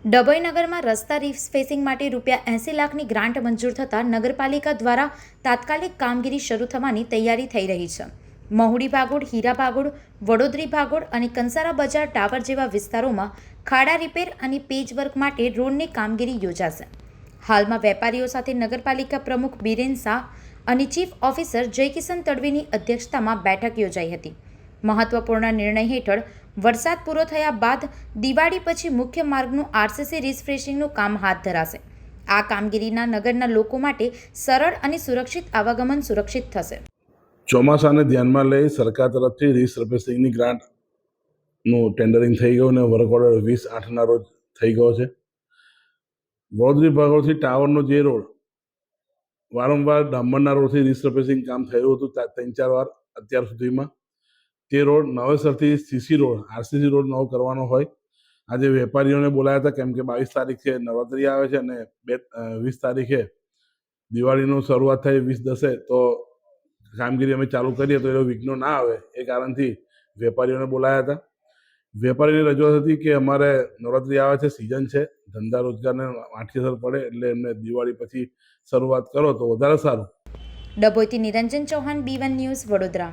ડભોઈ નગરમાં રસ્તા રિફેસિંગ માટે ₹80 લાખની ગ્રાન્ટ મંજૂર થતાં નગરપાલિકા દ્વારા તાત્કાલિક કામગીરી શરૂ થવાની તૈયારી થઈ રહી છે. મહુડી ભાગોળ, હીરા ભાગોળ, વડોદરી ભાગોળ અને કંસારા બજાર ટાવર જેવા વિસ્તારોમાં ખાડા રિપેર અને પેચવર્ક માટે રોડની કામગીરી યોજાશે. હાલમાં વેપારીઓ સાથે નગરપાલિકા પ્રમુખ બિરેન શાહ અને ચીફ ઓફિસર જયકિશન તડવીની અધ્યક્ષતામાં બેઠક યોજાઈ હતી. મહત્વપૂર્ણ નિર્ણય હેઠળ વરસાદ પૂરો થયા બાદ દિવાળી પછી મુખ્ય માર્ગનું આરસીસી રિફ્રેશિંગનું કામ હાથ ધરાશે. આ કામગીરીના નગરના લોકો માટે સરળ અને સુરક્ષિત આવાગમન સુરક્ષિત થશે. ચોમાસાને ધ્યાનમાં લઈ સરકાર તરફથી રિસર્ફેસિંગની ગ્રાન્ટનું ટેન્ડરિંગ થઈ ગયું અને વર્ક ઓર્ડર 20/8ના રોજ થઈ ગયો છે. વડોદરી ભાગોળથી ટાવરનો જે રોડ વારંવાર ડામરના રોડથી રિસર્ફેસિંગ કામ થયું હતું 3-4 વાર અત્યાર સુધીમાં. તે રોડ નવેસરથી સીસી રોડ આરસીસી રોડ નવો કરવાનો હોય. આજે વેપારીઓને બોલાયા હતા કેમ કે 22 તારીખે નવરાત્રિ આવે છે અને 20 તારીખે દિવાળીનું શરૂઆત થાય 20/10 તો કામગીરી અમે ચાલુ કરીએ તો એ વિઘ્નો ના આવે એ કારણથી વેપારીઓને બોલાયા હતા. વેપારીની રજૂઆત હતી કે અમારે નવરાત્રિ આવે છે, સિઝન છે, ધંધા રોજગારને આંઠી પડે એટલે એમને દિવાળી પછી શરૂઆત કરો તો વધારે સારું. ડભોઈથી નિરંજન ચૌહાણ, B1 ન્યૂઝ, વડોદરા.